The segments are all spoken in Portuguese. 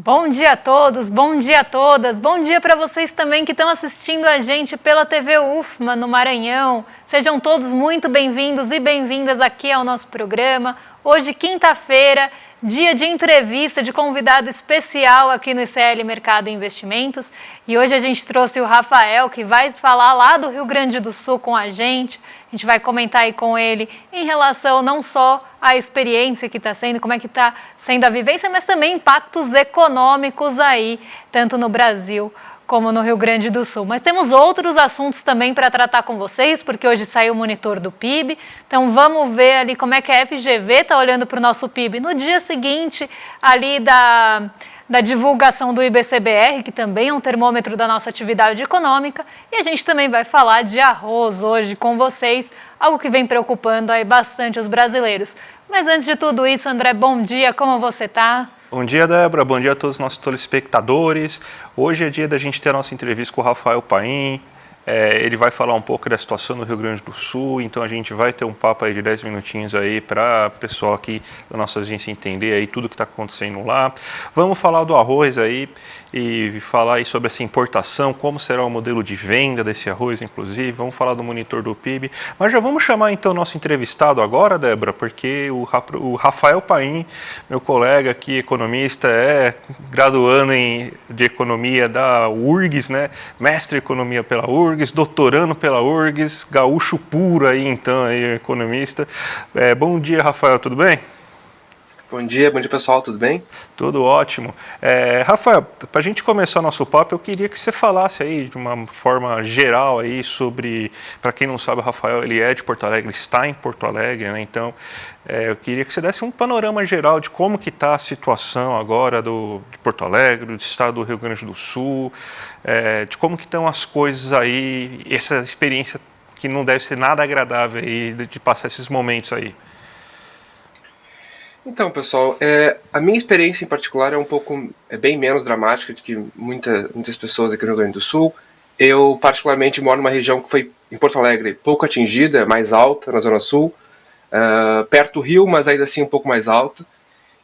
Bom dia a todos, bom dia a todas, bom dia para vocês também que estão assistindo a gente pela TV UFMA no Maranhão. Sejam todos muito bem-vindos e bem-vindas aqui ao nosso programa. Hoje, quinta-feira, dia de entrevista de convidado especial aqui no ICL Mercado e Investimentos. E hoje a gente trouxe o Rafael, que vai falar lá do Rio Grande do Sul com a gente. A gente vai comentar aí com ele em relação não só à experiência que está sendo, como é que está sendo a vivência, mas também impactos econômicos aí, tanto no Brasil como no Rio Grande do Sul. Mas temos outros assuntos também para tratar com vocês, porque hoje saiu o monitor do PIB. Então vamos ver ali como é que a FGV está olhando para o nosso PIB no dia seguinte ali da divulgação do IBCBR, que também é um termômetro da nossa atividade econômica. E a gente também vai falar de arroz hoje com vocês, algo que vem preocupando aí bastante os brasileiros. Mas antes de tudo isso, André, bom dia, como você está? Bom dia, Débora. Bom dia a todos os nossos telespectadores. Hoje é dia da gente ter a nossa entrevista com o Rafael Paim. Ele vai falar um pouco da situação no Rio Grande do Sul, então a gente vai ter um papo aí de 10 minutinhos aí para o pessoal aqui da nossa agência entender aí tudo que está acontecendo lá. Vamos falar do arroz aí e falar aí sobre essa importação, como será o modelo de venda desse arroz, inclusive. Vamos falar do monitor do PIB. Mas já vamos chamar então o nosso entrevistado agora, Débora, porque o Rafael Paim, meu colega aqui, economista, graduando de economia da URGS, né? Mestre em economia pela URGS, doutorando pela URGS, gaúcho puro aí então, aí, economista. Bom dia, Rafael, tudo bem? Bom dia pessoal, tudo bem? Tudo ótimo. Rafael, para a gente começar nosso papo, eu queria que você falasse aí de uma forma geral aí sobre, para quem não sabe, o Rafael, ele é de Porto Alegre, está em Porto Alegre, né? Então, eu queria que você desse um panorama geral de como que está a situação agora de Porto Alegre, do estado do Rio Grande do Sul, de como que estão as coisas aí, essa experiência que não deve ser nada agradável aí de passar esses momentos aí. Então, pessoal, a minha experiência em particular é bem menos dramática do que muitas pessoas aqui no Rio Grande do Sul. Eu, particularmente, moro numa região que foi, em Porto Alegre, pouco atingida, mais alta, na Zona Sul, perto do Rio, mas ainda assim um pouco mais alta.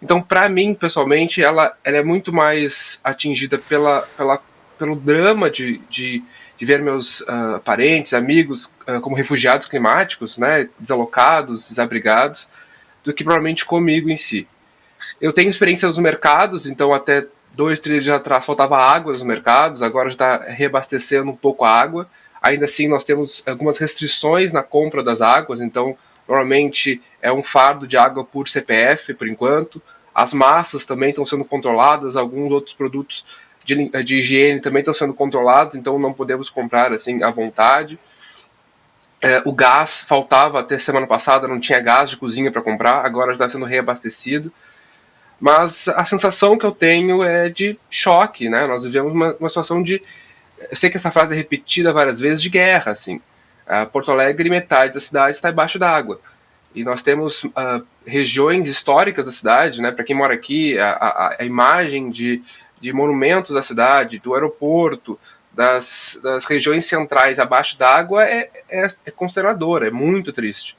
Então, para mim, pessoalmente, ela é muito mais atingida pelo drama de ver meus parentes, amigos, como refugiados climáticos, né, desalocados, desabrigados, do que provavelmente comigo em si. Eu tenho experiência nos mercados, então até 2-3 dias atrás faltava água nos mercados, agora já está reabastecendo um pouco a água. Ainda assim, nós temos algumas restrições na compra das águas, então normalmente é um fardo de água por CPF, por enquanto. As massas também estão sendo controladas, alguns outros produtos de higiene também estão sendo controlados, então não podemos comprar assim à vontade. O gás faltava até semana passada, não tinha gás de cozinha para comprar, agora está sendo reabastecido. Mas a sensação que eu tenho é de choque, né? Nós vivemos uma situação de... Eu sei que essa frase é repetida várias vezes, de guerra, assim. Porto Alegre, metade da cidade está embaixo d'água. E nós temos regiões históricas da cidade, né? Para quem mora aqui, a imagem de monumentos da cidade, do aeroporto, das regiões centrais abaixo d'água é consternadora, é muito triste.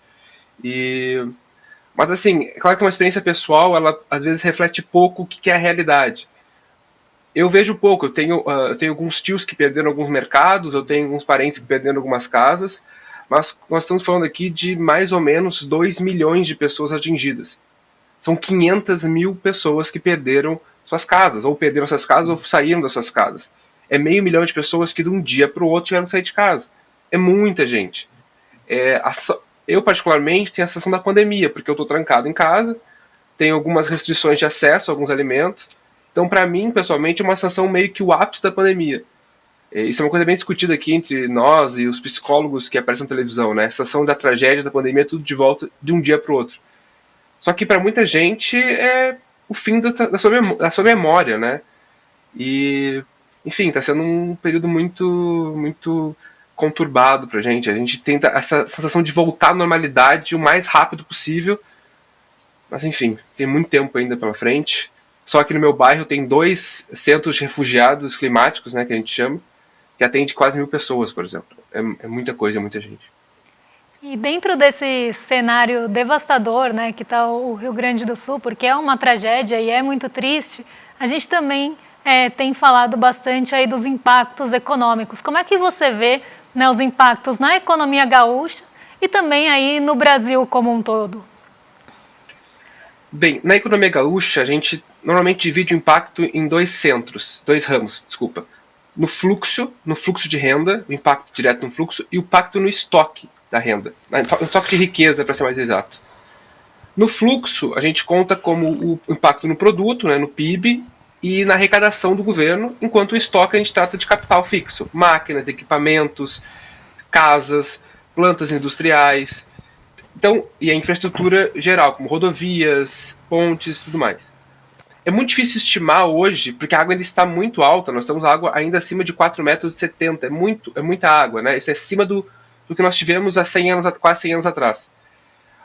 Mas assim, é claro que uma experiência pessoal, ela às vezes reflete pouco o que é a realidade. Eu vejo pouco, eu tenho alguns tios que perderam alguns mercados, eu tenho alguns parentes que perderam algumas casas, mas nós estamos falando aqui de mais ou menos 2 milhões de pessoas atingidas. São 500 mil pessoas que perderam suas casas, ou perderam suas casas ou saíram das suas casas. É 500 mil de pessoas que de um dia para o outro tiveram que sair de casa. É muita gente. Eu, particularmente, tenho a sensação da pandemia, porque eu estou trancado em casa, tenho algumas restrições de acesso a alguns alimentos. Então, para mim, pessoalmente, é uma sensação meio que o ápice da pandemia. Isso é uma coisa bem discutida aqui entre nós e os psicólogos que aparecem na televisão, né? A sensação da tragédia, da pandemia, tudo de volta de um dia para o outro. Só que para muita gente é o fim da sua memória, né? E, enfim, está sendo um período muito conturbado pra gente. A gente tenta essa sensação de voltar à normalidade o mais rápido possível. Mas, enfim, tem muito tempo ainda pela frente. Só que no meu bairro tem 2 centros de refugiados climáticos, né, que a gente chama, que atende quase 1.000 pessoas, por exemplo. É muita coisa, é muita gente. E dentro desse cenário devastador, né, que está o Rio Grande do Sul, porque é uma tragédia e é muito triste, a gente também tem falado bastante aí dos impactos econômicos. Como é que você vê, né, os impactos na economia gaúcha e também aí no Brasil como um todo? Bem, na economia gaúcha, a gente normalmente divide o impacto em dois ramos, desculpa. No fluxo de renda, o impacto direto no fluxo, e o impacto no estoque da renda, no estoque de riqueza, para ser mais exato. No fluxo, a gente conta como o impacto no produto, né, no PIB, e na arrecadação do governo, enquanto o estoque a gente trata de capital fixo, máquinas, equipamentos, casas, plantas industriais, então, e a infraestrutura geral, como rodovias, pontes, tudo mais. É muito difícil estimar hoje, porque a água ainda está muito alta, nós temos água ainda acima de 4,70 m, é muita água, né? Isso é acima do que nós tivemos há quase 100 anos atrás.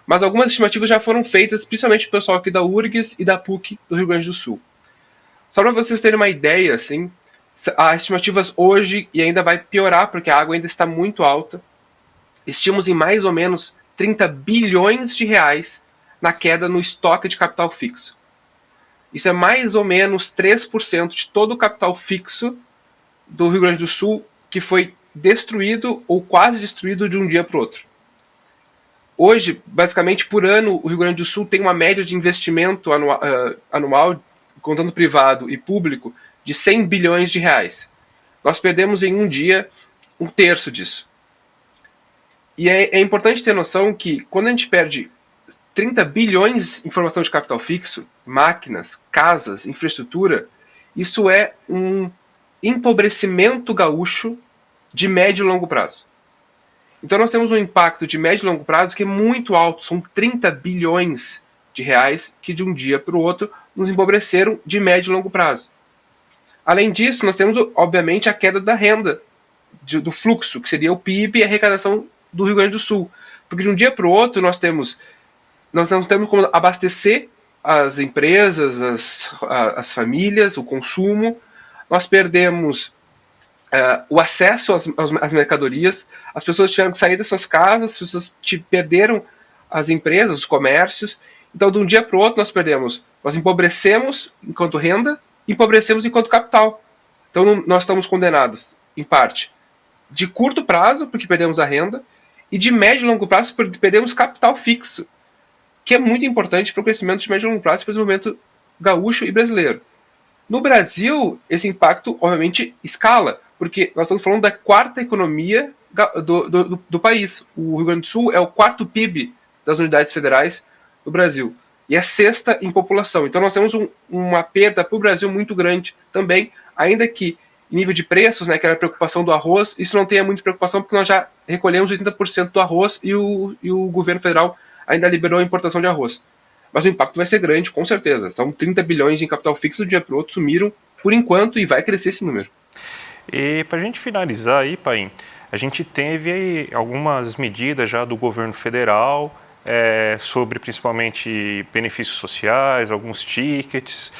Mas algumas estimativas já foram feitas, principalmente pelo pessoal aqui da URGS e da PUC do Rio Grande do Sul. Só para vocês terem uma ideia, assim, as estimativas hoje, e ainda vai piorar, porque a água ainda está muito alta, estimamos em mais ou menos 30 bilhões de reais na queda no estoque de capital fixo. Isso é mais ou menos 3% de todo o capital fixo do Rio Grande do Sul que foi destruído ou quase destruído de um dia para o outro. Hoje, basicamente, por ano, o Rio Grande do Sul tem uma média de investimento anual, contando privado e público, de 100 bilhões de reais. Nós perdemos em um dia um terço disso. E é importante ter noção que quando a gente perde 30 bilhões em formação de capital fixo, máquinas, casas, infraestrutura, isso é um empobrecimento gaúcho de médio e longo prazo. Então nós temos um impacto de médio e longo prazo que é muito alto, são 30 bilhões de reais que de um dia para o outro nos empobreceram de médio e longo prazo. Além disso, nós temos, obviamente, a queda da renda, do fluxo, que seria o PIB e a arrecadação do Rio Grande do Sul. Porque de um dia para o outro nós não temos como abastecer as empresas, as famílias, o consumo, nós perdemos o acesso às mercadorias, as pessoas tiveram que sair das suas casas, as pessoas perderam as empresas, os comércios. Então, de um dia para o outro, nós empobrecemos enquanto renda, empobrecemos enquanto capital. Então, nós estamos condenados, em parte, de curto prazo, porque perdemos a renda, e de médio e longo prazo, porque perdemos capital fixo, que é muito importante para o crescimento de médio e longo prazo e para o desenvolvimento gaúcho e brasileiro. No Brasil, esse impacto, obviamente, escala, porque nós estamos falando da quarta economia do país. O Rio Grande do Sul é o quarto PIB das unidades federais do Brasil. E é sexta em população. Então nós temos uma perda para o Brasil muito grande também, ainda que em nível de preços, né, que era a preocupação do arroz, isso não tenha muita preocupação, porque nós já recolhemos 80% do arroz e o governo federal ainda liberou a importação de arroz. Mas o impacto vai ser grande, com certeza. São 30 bilhões em capital fixo, do dia para o outro sumiram por enquanto e vai crescer esse número. E para a gente finalizar aí, Paim, a gente teve aí algumas medidas já do governo federal sobre principalmente benefícios sociais, alguns tickets,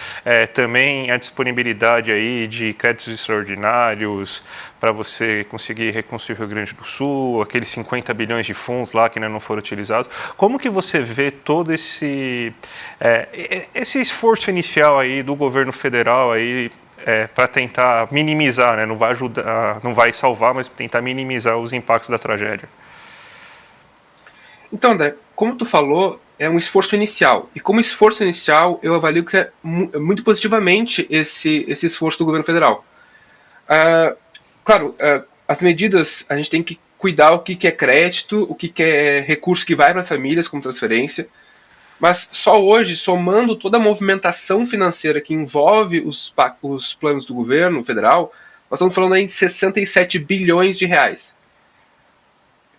também a disponibilidade aí de créditos extraordinários para você conseguir reconstruir o Rio Grande do Sul, aqueles 50 bilhões de fundos lá que ainda não foram utilizados. Como que você vê todo esse esforço inicial aí do governo federal aí para tentar minimizar, né? Não vai ajudar, não vai salvar, mas tentar minimizar os impactos da tragédia? Então, André, como tu falou, é um esforço inicial. E como esforço inicial, eu avalio que é muito positivamente esse esforço do governo federal. Claro, as medidas, a gente tem que cuidar o que é crédito, o que é recurso que vai para as famílias como transferência. Mas só hoje, somando toda a movimentação financeira que envolve os planos do governo federal, nós estamos falando aí de 67 bilhões de reais.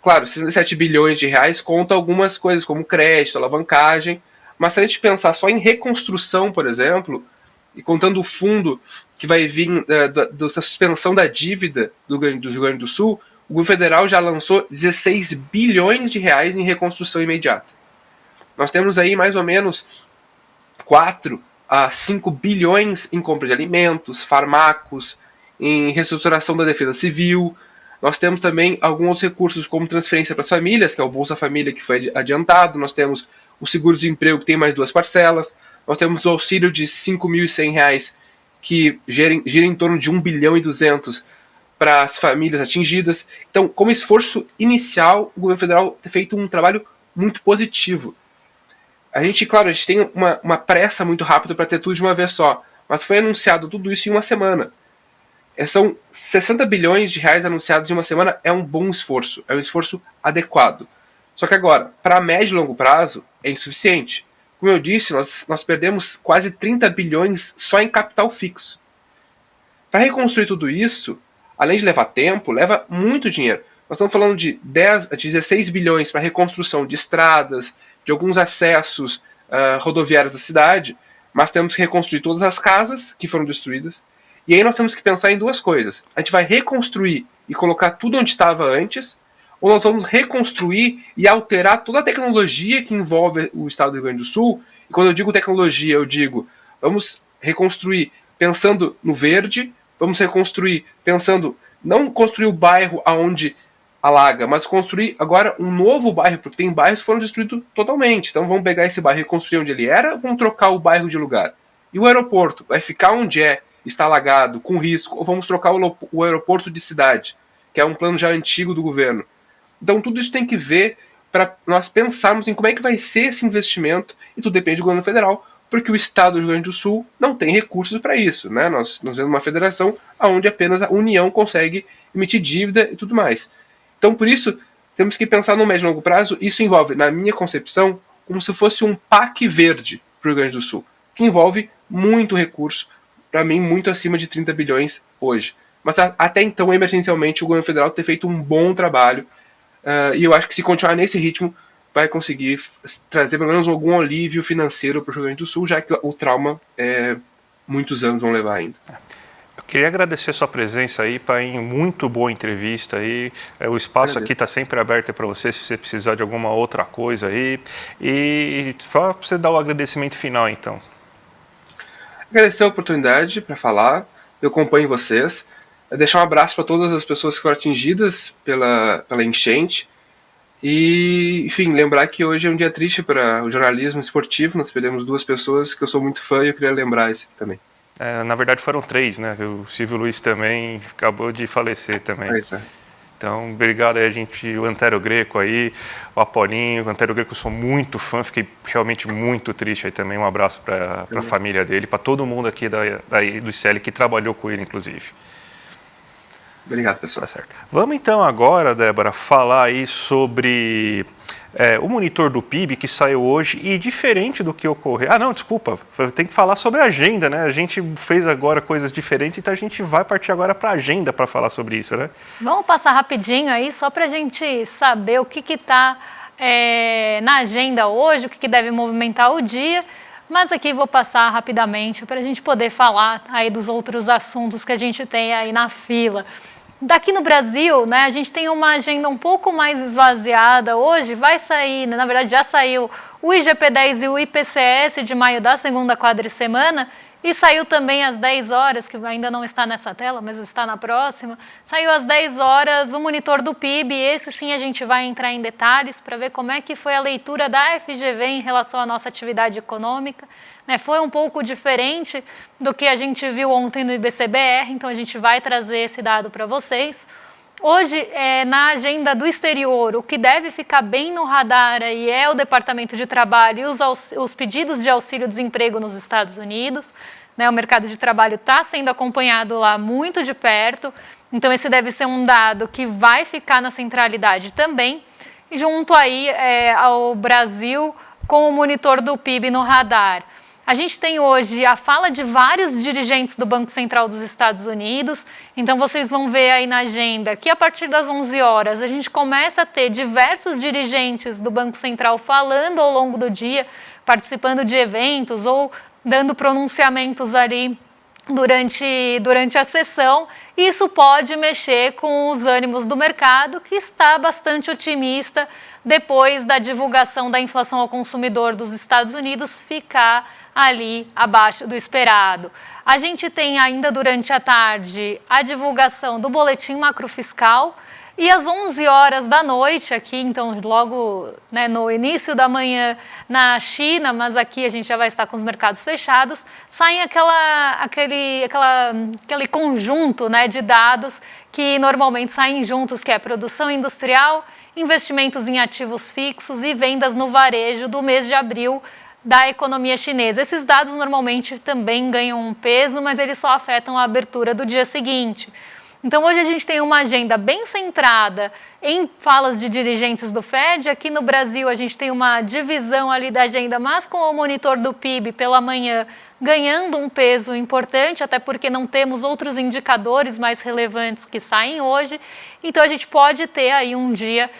Claro, 67 bilhões de reais conta algumas coisas, como crédito, alavancagem, mas se a gente pensar só em reconstrução, por exemplo, e contando o fundo que vai vir da suspensão da dívida do Rio Grande do Sul, o governo federal já lançou 16 bilhões de reais em reconstrução imediata. Nós temos aí mais ou menos 4 a 5 bilhões em compra de alimentos, farmacos, em reestruturação da defesa civil. Nós temos também alguns recursos como transferência para as famílias, que é o Bolsa Família que foi adiantado. Nós temos o seguro-desemprego que tem mais 2 parcelas. Nós temos o auxílio de R$ 5.100 que gira em torno de 1 bilhão e 200 para as famílias atingidas. Então, como esforço inicial, o governo federal tem feito um trabalho muito positivo. A gente tem uma pressa muito rápida para ter tudo de uma vez só, mas foi anunciado tudo isso em uma semana. São 60 bilhões de reais anunciados em uma semana, é um bom esforço, é um esforço adequado. Só que agora, para médio e longo prazo, é insuficiente. Como eu disse, nós perdemos quase 30 bilhões só em capital fixo. Para reconstruir tudo isso, além de levar tempo, leva muito dinheiro. Nós estamos falando de 16 bilhões para reconstrução de estradas, de alguns acessos rodoviários da cidade, mas temos que reconstruir todas as casas que foram destruídas. E aí nós temos que pensar em duas coisas. A gente vai reconstruir e colocar tudo onde estava antes, ou nós vamos reconstruir e alterar toda a tecnologia que envolve o estado do Rio Grande do Sul. E quando eu digo tecnologia, eu digo, vamos reconstruir pensando no verde, vamos reconstruir pensando, não construir o bairro aonde alaga, mas construir agora um novo bairro, porque tem bairros que foram destruídos totalmente. Então vamos pegar esse bairro e reconstruir onde ele era, vamos trocar o bairro de lugar. E o aeroporto vai ficar onde está alagado, com risco, ou vamos trocar o aeroporto de cidade, que é um plano já antigo do governo. Então tudo isso tem que ver para nós pensarmos em como é que vai ser esse investimento, e tudo depende do governo federal, porque o estado do Rio Grande do Sul não tem recursos para isso, né? Nós temos uma federação onde apenas a União consegue emitir dívida e tudo mais. Então, por isso, temos que pensar no médio e longo prazo. Isso envolve, na minha concepção, como se fosse um PAC verde para o Rio Grande do Sul, que envolve muito recurso, para mim, muito acima de 30 bilhões hoje. Mas até então, emergencialmente, o governo federal tem feito um bom trabalho, e eu acho que se continuar nesse ritmo, vai conseguir trazer pelo menos algum alívio financeiro para o Rio Grande do Sul, já que o trauma muitos anos vão levar ainda. Eu queria agradecer sua presença aí, Paim, muito boa entrevista aí. O espaço aqui está sempre aberto para você, se você precisar de alguma outra coisa aí. E só para você dar o agradecimento final, então. Agradecer a oportunidade para falar, eu acompanho vocês. Deixar um abraço para todas as pessoas que foram atingidas pela enchente. E, enfim, lembrar que hoje é um dia triste para o jornalismo esportivo. Nós perdemos 2 pessoas que eu sou muito fã e eu queria lembrar esse aqui também. Na verdade foram 3, né? O Silvio Luiz também acabou de falecer também. Pois é. Então, obrigado aí, o Antero Greco aí, o Apolinho. O Antero Greco eu sou muito fã, fiquei realmente muito triste aí também. Um abraço para a família dele, para todo mundo aqui do ICL que trabalhou com ele, inclusive. Obrigado, pessoal. Tá certo. Vamos então agora, Débora, falar aí sobre o monitor do PIB que saiu hoje e diferente do que ocorreu... Ah, não, desculpa, tem que falar sobre a agenda, né? A gente fez agora coisas diferentes, então a gente vai partir agora para a agenda para falar sobre isso, né? Vamos passar rapidinho aí, só para a gente saber o que está na agenda hoje, o que deve movimentar o dia. Mas aqui vou passar rapidamente para a gente poder falar aí dos outros assuntos que a gente tem aí na fila. Daqui no Brasil, né, a gente tem uma agenda um pouco mais esvaziada. Hoje vai sair, na verdade já saiu o IGP-10 e o IPCS de maio da segunda quadricemana, e saiu também às 10 horas, que ainda não está nessa tela, mas está na próxima. Saiu às 10 horas o monitor do PIB, esse sim a gente vai entrar em detalhes para ver como é que foi a leitura da FGV em relação à nossa atividade econômica. Foi um pouco diferente do que a gente viu ontem no IBCBR, então a gente vai trazer esse dado para vocês. Hoje, na agenda do exterior, o que deve ficar bem no radar aí é o Departamento de Trabalho e os pedidos de auxílio-desemprego nos Estados Unidos. O mercado de trabalho está sendo acompanhado lá muito de perto, então esse deve ser um dado que vai ficar na centralidade também, junto aí ao Brasil com o monitor do PIB no radar. A gente tem hoje a fala de vários dirigentes do Banco Central dos Estados Unidos, então vocês vão ver aí na agenda que a partir das 11 horas a gente começa a ter diversos dirigentes do Banco Central falando ao longo do dia, participando de eventos ou dando pronunciamentos ali durante a sessão. Isso pode mexer com os ânimos do mercado, que está bastante otimista depois da divulgação da inflação ao consumidor dos Estados Unidos ficar ali abaixo do esperado. A gente tem ainda durante a tarde a divulgação do boletim macrofiscal, E às 11 horas da noite aqui, então logo, né, no início da manhã na China, mas aqui a gente já vai estar com os mercados fechados, saem aquele conjunto, né, de dados que normalmente saem juntos, que é produção industrial, investimentos em ativos fixos e vendas no varejo do mês de abril da economia chinesa. Esses dados normalmente também ganham um peso, mas eles só afetam a abertura do dia seguinte. Então, hoje a gente tem uma agenda bem centrada em falas de dirigentes do Fed. Aqui no Brasil, a gente tem uma divisão ali da agenda, mas com o monitor do PIB pela manhã ganhando um peso importante, até porque não temos outros indicadores mais relevantes que saem hoje. Então, a gente pode ter aí um dia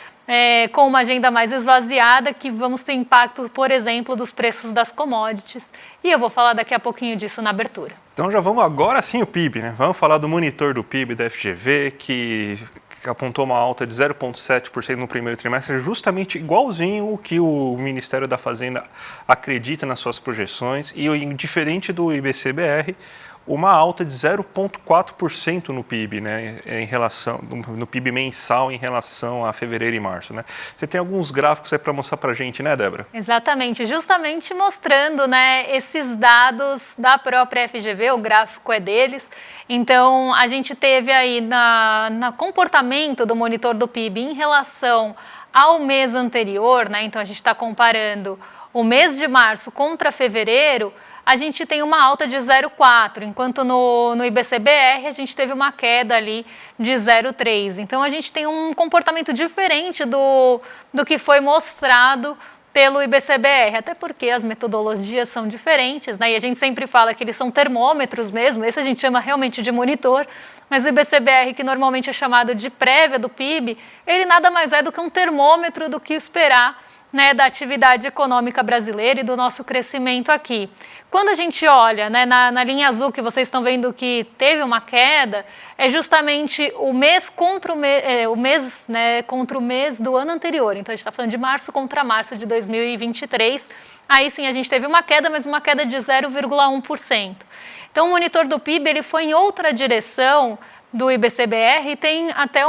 com uma agenda mais esvaziada, que vamos ter impacto, por exemplo, dos preços das commodities. E eu vou falar daqui a pouquinho disso na abertura. Então já vamos agora sim o PIB, né? Vamos falar do monitor do PIB da FGV, que apontou uma alta de 0,7% no primeiro trimestre, justamente igualzinho o que o Ministério da Fazenda acredita nas suas projeções, e diferente do IBC-BR, uma alta de 0,4% no PIB, né, no PIB mensal em relação a fevereiro e março, né? Você tem alguns gráficos aí para mostrar para a gente, né, Débora? Exatamente, justamente mostrando, né, esses dados da própria FGV, o gráfico é deles. Então, a gente teve aí no comportamento do monitor do PIB em relação ao mês anterior, né? Então, a gente está comparando o mês de março contra fevereiro. A gente tem uma alta de 0,4, enquanto no IBC-BR a gente teve uma queda ali de 0,3. Então, a gente tem um comportamento diferente do que foi mostrado pelo IBC-BR, até porque as metodologias são diferentes, né? E a gente sempre fala que eles são termômetros mesmo, esse a gente chama realmente de monitor, mas o IBC-BR, que normalmente é chamado de prévia do PIB, ele nada mais é do que um termômetro do que esperar, né, da atividade econômica brasileira e do nosso crescimento aqui. Quando a gente olha, né, na linha azul que vocês estão vendo que teve uma queda, é justamente o mês contra o mês do ano anterior. Então, a gente está falando de março contra março de 2023. Aí sim a gente teve uma queda, mas uma queda de 0,1%. Então, o monitor do PIB ele foi em outra direção do IBC-BR e tem até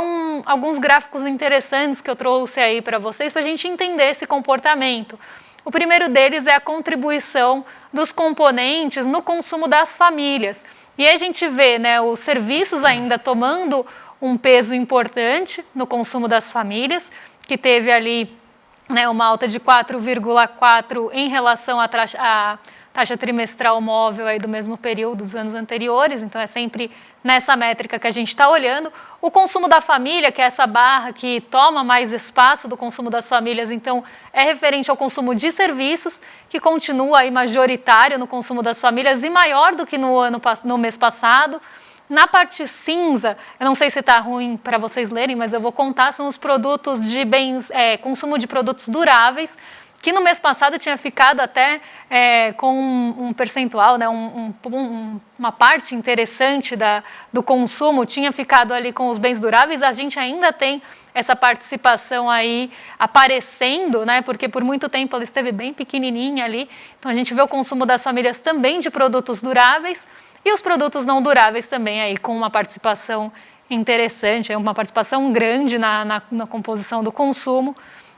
alguns gráficos interessantes que eu trouxe aí para vocês para a gente entender esse comportamento. O primeiro deles é a contribuição dos componentes no consumo das famílias. E aí a gente vê, né, os serviços ainda tomando um peso importante no consumo das famílias, que teve ali, né, uma alta de 4,4% em relação à taxa trimestral móvel aí do mesmo período dos anos anteriores, então é sempre nessa métrica que a gente está olhando. O consumo da família, que é essa barra que toma mais espaço do consumo das famílias, então é referente ao consumo de serviços, que continua aí majoritário no consumo das famílias e maior do que no mês passado. Na parte cinza, eu não sei se está ruim para vocês lerem, mas eu vou contar, são os produtos de consumo de produtos duráveis, que no mês passado tinha ficado até com um percentual, né, uma parte interessante do consumo, tinha ficado ali com os bens duráveis. A gente ainda tem essa participação aí aparecendo, né, porque por muito tempo ela esteve bem pequenininha ali. Então, a gente vê o consumo das famílias também de produtos duráveis e os produtos não duráveis também aí com uma participação interessante, uma participação grande na composição do consumo,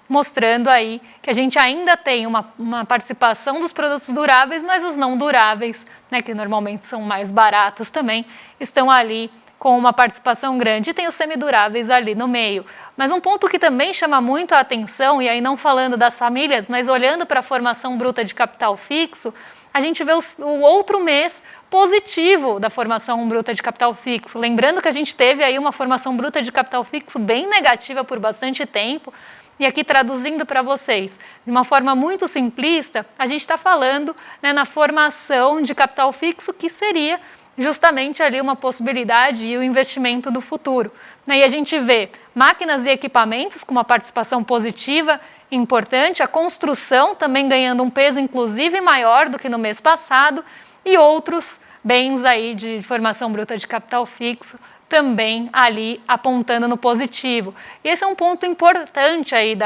mostrando aí que a gente ainda tem uma participação dos produtos duráveis, mas os não duráveis, né, que normalmente são mais baratos também, estão ali com uma participação grande. E tem os semiduráveis ali no meio. Mas um ponto que também chama muito a atenção, e aí não falando das famílias, mas olhando para a formação bruta de capital fixo, a gente vê o outro mês positivo da formação bruta de capital fixo. Lembrando que a gente teve aí uma formação bruta de capital fixo bem negativa por bastante tempo. E aqui traduzindo para vocês, de uma forma muito simplista, a gente está falando, né, na formação de capital fixo, que seria justamente ali uma possibilidade e o investimento do futuro. E a gente vê máquinas e equipamentos com uma participação positiva importante, a construção também ganhando um peso inclusive maior do que no mês passado e outros bens aí de formação bruta de capital fixo também ali apontando no positivo. E esse é um ponto importante aí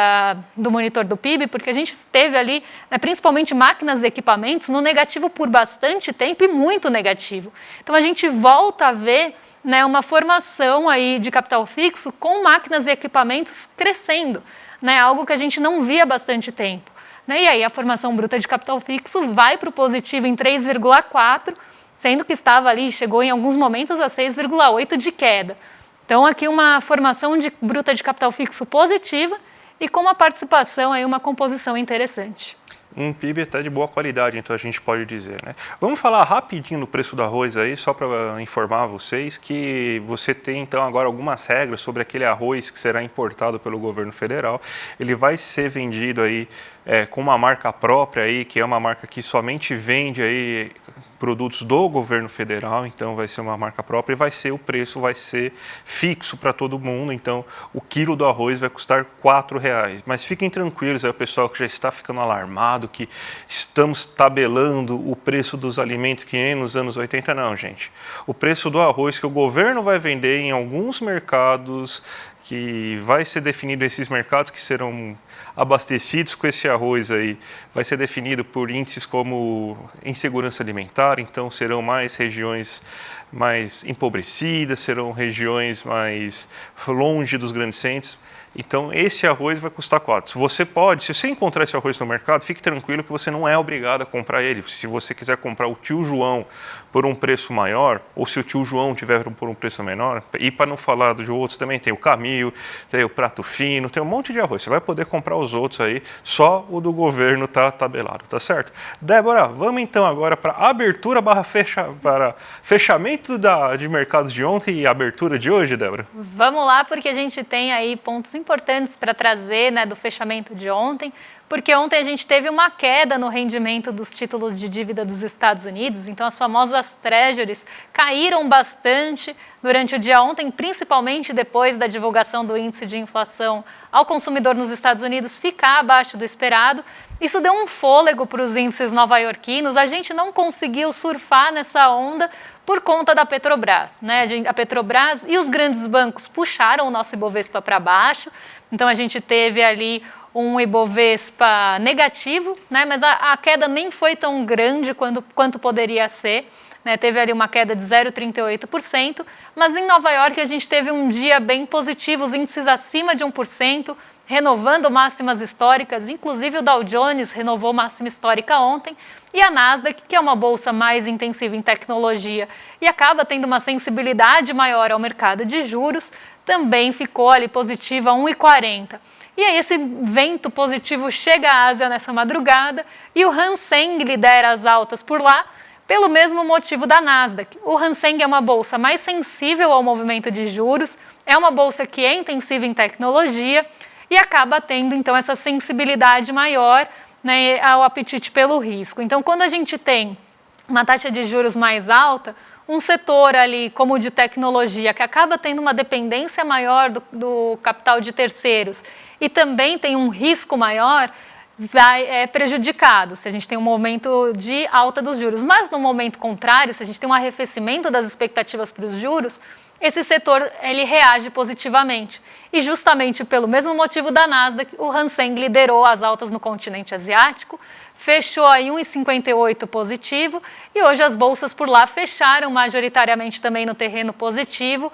do monitor do PIB, porque a gente teve ali, né, principalmente máquinas e equipamentos, no negativo por bastante tempo e muito negativo. Então, a gente volta a ver, né, uma formação aí de capital fixo com máquinas e equipamentos crescendo, né, algo que a gente não via há bastante tempo. Né, e aí a formação bruta de capital fixo vai para o positivo em 3,4, sendo que estava ali, chegou em alguns momentos a 6,8 de queda. Então aqui uma formação bruta de capital fixo positiva e com uma participação, aí uma composição interessante. Um PIB até de boa qualidade, então a gente pode dizer, né? Vamos falar rapidinho do preço do arroz aí, só para informar vocês que você tem então agora algumas regras sobre aquele arroz que será importado pelo governo federal. Ele vai ser vendido aí com uma marca própria aí, que é uma marca que somente vende aí produtos do governo federal, então vai ser uma marca própria e o preço vai ser fixo para todo mundo, então o quilo do arroz vai custar R$4. Mas fiquem tranquilos, aí o pessoal que já está ficando alarmado, que estamos tabelando o preço dos alimentos que nem nos anos 80, não, gente. O preço do arroz que o governo vai vender em alguns mercados, que vai ser definido esses mercados que serão abastecidos com esse arroz aí, vai ser definido por índices como insegurança alimentar, então serão mais regiões mais empobrecidas, serão regiões mais longe dos grandes centros. Então esse arroz vai custar 4. Se você encontrar esse arroz no mercado, fique tranquilo que você não é obrigado a comprar ele. Se você quiser comprar o tio João por um preço maior, ou se o tio João tiver por um preço menor, e para não falar de outros também, tem o Camil, tem o Prato Fino, tem um monte de arroz. Você vai poder comprar os outros aí, só o do governo está tabelado, tá certo? Débora, vamos então agora para abertura para fechamento de mercados de ontem e abertura de hoje, Débora? Vamos lá, porque a gente tem aí pontos importantes para trazer, né, do fechamento de ontem, porque ontem a gente teve uma queda no rendimento dos títulos de dívida dos Estados Unidos, então as famosas treasuries caíram bastante durante o dia ontem, principalmente depois da divulgação do índice de inflação ao consumidor nos Estados Unidos ficar abaixo do esperado. Isso deu um fôlego para os índices nova-iorquinos, a gente não conseguiu surfar nessa onda por conta da Petrobras, né? A Petrobras e os grandes bancos puxaram o nosso Ibovespa para baixo, então a gente teve ali um Ibovespa negativo, né? Mas a queda nem foi tão grande quanto poderia ser, né? Teve ali uma queda de 0,38%, mas em Nova York a gente teve um dia bem positivo, os índices acima de 1%, renovando máximas históricas, inclusive o Dow Jones renovou máxima histórica ontem, e a Nasdaq, que é uma bolsa mais intensiva em tecnologia e acaba tendo uma sensibilidade maior ao mercado de juros, também ficou ali positiva, 1,40. E aí esse vento positivo chega à Ásia nessa madrugada e o Hang Seng lidera as altas por lá, pelo mesmo motivo da Nasdaq. O Hang Seng é uma bolsa mais sensível ao movimento de juros, é uma bolsa que é intensiva em tecnologia e acaba tendo, então, essa sensibilidade maior, né, ao apetite pelo risco. Então, quando a gente tem uma taxa de juros mais alta, um setor ali como o de tecnologia, que acaba tendo uma dependência maior do capital de terceiros e também tem um risco maior, é prejudicado se a gente tem um momento de alta dos juros. Mas no momento contrário, se a gente tem um arrefecimento das expectativas para os juros, esse setor ele reage positivamente. E justamente pelo mesmo motivo da Nasdaq, o Hang Seng liderou as altas no continente asiático, fechou aí 1,58 positivo e hoje as bolsas por lá fecharam majoritariamente também no terreno positivo,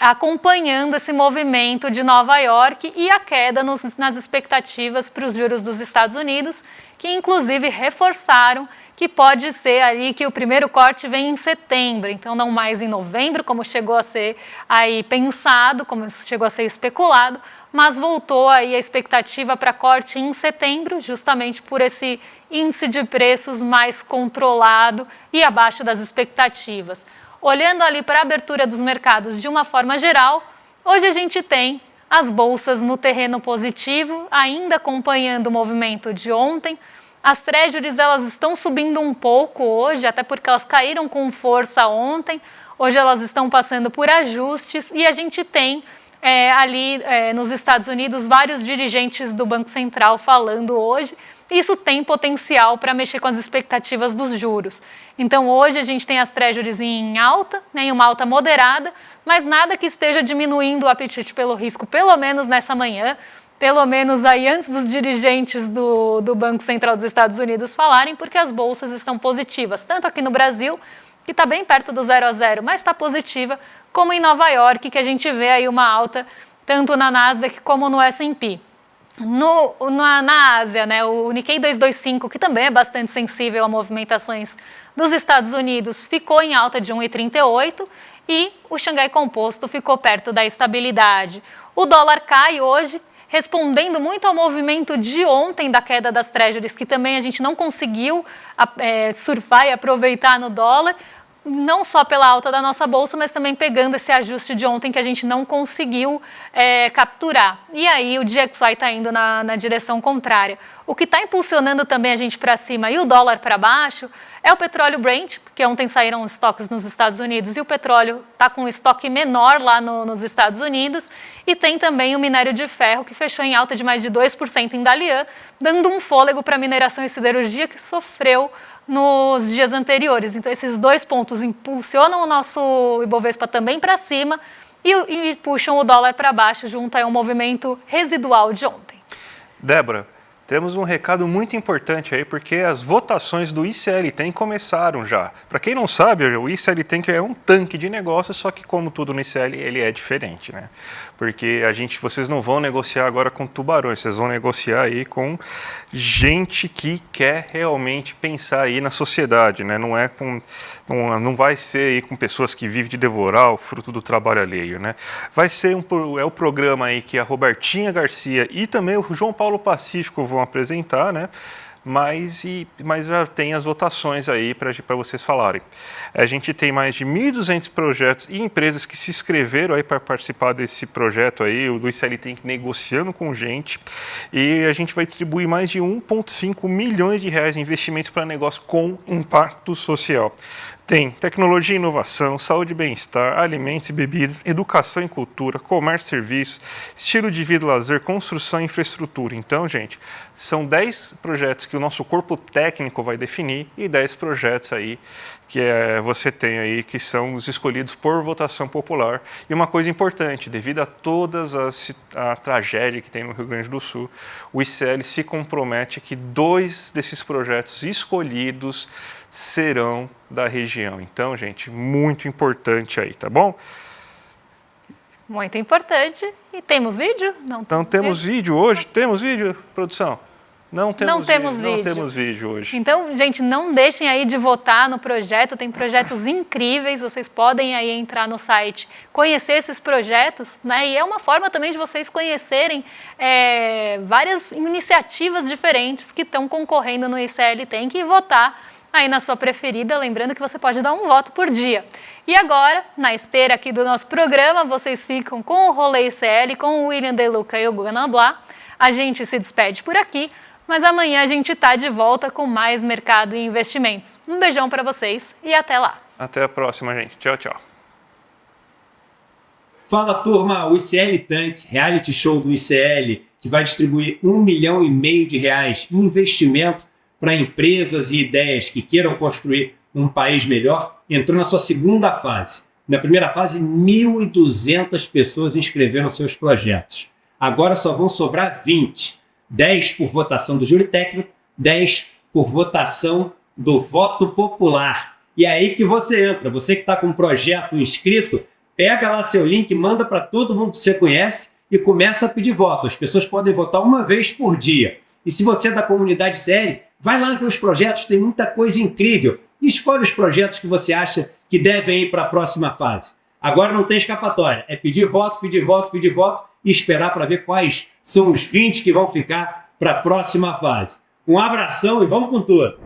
acompanhando esse movimento de Nova York e a queda nas expectativas para os juros dos Estados Unidos, que inclusive reforçaram que pode ser ali que o primeiro corte vem em setembro, então não mais em novembro, como chegou a ser aí pensado, como chegou a ser especulado, mas voltou aí a expectativa para corte em setembro, justamente por esse índice de preços mais controlado e abaixo das expectativas. Olhando ali para a abertura dos mercados de uma forma geral, hoje a gente tem as bolsas no terreno positivo, ainda acompanhando o movimento de ontem. As treasuries elas estão subindo um pouco hoje, até porque elas caíram com força ontem. Hoje elas estão passando por ajustes e a gente tem nos Estados Unidos vários dirigentes do Banco Central falando hoje. Isso tem potencial para mexer com as expectativas dos juros. Então, hoje a gente tem as treasuries em alta, né, em uma alta moderada, mas nada que esteja diminuindo o apetite pelo risco, pelo menos nessa manhã, pelo menos aí antes dos dirigentes do Banco Central dos Estados Unidos falarem, porque as bolsas estão positivas, tanto aqui no Brasil que está bem perto do 0 a 0, mas está positiva, como em Nova York, que a gente vê aí uma alta tanto na Nasdaq como no S&P. Na Ásia, né, o Nikkei 225, que também é bastante sensível a movimentações dos Estados Unidos, ficou em alta de 1,38 e o Xangai Composto ficou perto da estabilidade. O dólar cai hoje, respondendo muito ao movimento de ontem da queda das treasuries, que também a gente não conseguiu surfar e aproveitar no dólar, não só pela alta da nossa bolsa, mas também pegando esse ajuste de ontem que a gente não conseguiu capturar. E aí o DXY está indo na direção contrária. O que está impulsionando também a gente para cima e o dólar para baixo é o petróleo Brent, porque ontem saíram os estoques nos Estados Unidos e o petróleo está com um estoque menor lá nos Estados Unidos. E tem também o minério de ferro, que fechou em alta de mais de 2% em Dalian, dando um fôlego para a mineração e siderurgia que sofreu nos dias anteriores. Então, esses dois pontos impulsionam o nosso Ibovespa também para cima e puxam o dólar para baixo, junto a um movimento residual de ontem. Débora, temos um recado muito importante aí, porque as votações do ICL-10 começaram já. Para quem não sabe, o ICL-10 é um tanque de negócio, só que como tudo no ICL, ele é diferente, né? Porque vocês não vão negociar agora com tubarões, vocês vão negociar aí com gente que quer realmente pensar aí na sociedade, né? Não vai ser aí com pessoas que vivem de devorar o fruto do trabalho alheio, né? Vai ser o programa aí que a Robertinha Garcia e também o João Paulo Pacífico vão apresentar, né? Mas já tem as votações aí para vocês falarem. A gente tem mais de 1.200 projetos e empresas que se inscreveram aí para participar desse projeto aí, o do ICL-10 negociando com gente, e a gente vai distribuir mais de 1,5 milhões de reais em investimentos para negócio com impacto social. Tem tecnologia e inovação, saúde e bem-estar, alimentos e bebidas, educação e cultura, comércio e serviços, estilo de vida e lazer, construção e infraestrutura. Então, gente, são 10 projetos que o nosso corpo técnico vai definir e 10 projetos aí que você tem aí, que são os escolhidos por votação popular. E uma coisa importante, devido a todas a tragédia que tem no Rio Grande do Sul, o ICL se compromete que 2 desses projetos escolhidos serão da região. Então, gente, muito importante aí, tá bom? Muito importante. E temos vídeo? Não temos vídeo hoje? Temos vídeo, produção? Não temos vídeo hoje. Então, gente, não deixem aí de votar no projeto, tem projetos incríveis, vocês podem aí entrar no site, conhecer esses projetos, né? E é uma forma também de vocês conhecerem várias iniciativas diferentes que estão concorrendo no ICL-10 e votar aí na sua preferida, lembrando que você pode dar um voto por dia. E agora, na esteira aqui do nosso programa, vocês ficam com o Rolê ICL, com o William De Luca e o Guga Blá. A gente se despede por aqui, mas amanhã a gente está de volta com mais mercado e investimentos. Um beijão para vocês e até lá. Até a próxima, gente. Tchau, tchau. Fala, turma! O ICL-10, reality show do ICL, que vai distribuir R$1,5 milhão em investimento para empresas e ideias que queiram construir um país melhor, entrou na sua segunda fase. Na primeira fase, 1.200 pessoas inscreveram seus projetos. Agora só vão sobrar 20. 10 por votação do júri técnico, 10 por votação do voto popular. E é aí que você entra. Você que está com um projeto inscrito, pega lá seu link, manda para todo mundo que você conhece e começa a pedir voto. As pessoas podem votar uma vez por dia. E se você é da comunidade CL, vai lá ver os projetos, tem muita coisa incrível. E escolhe os projetos que você acha que devem ir para a próxima fase. Agora não tem escapatória. É pedir voto, pedir voto, pedir voto e esperar para ver quais são os 20 que vão ficar para a próxima fase. Um abração e vamos com tudo!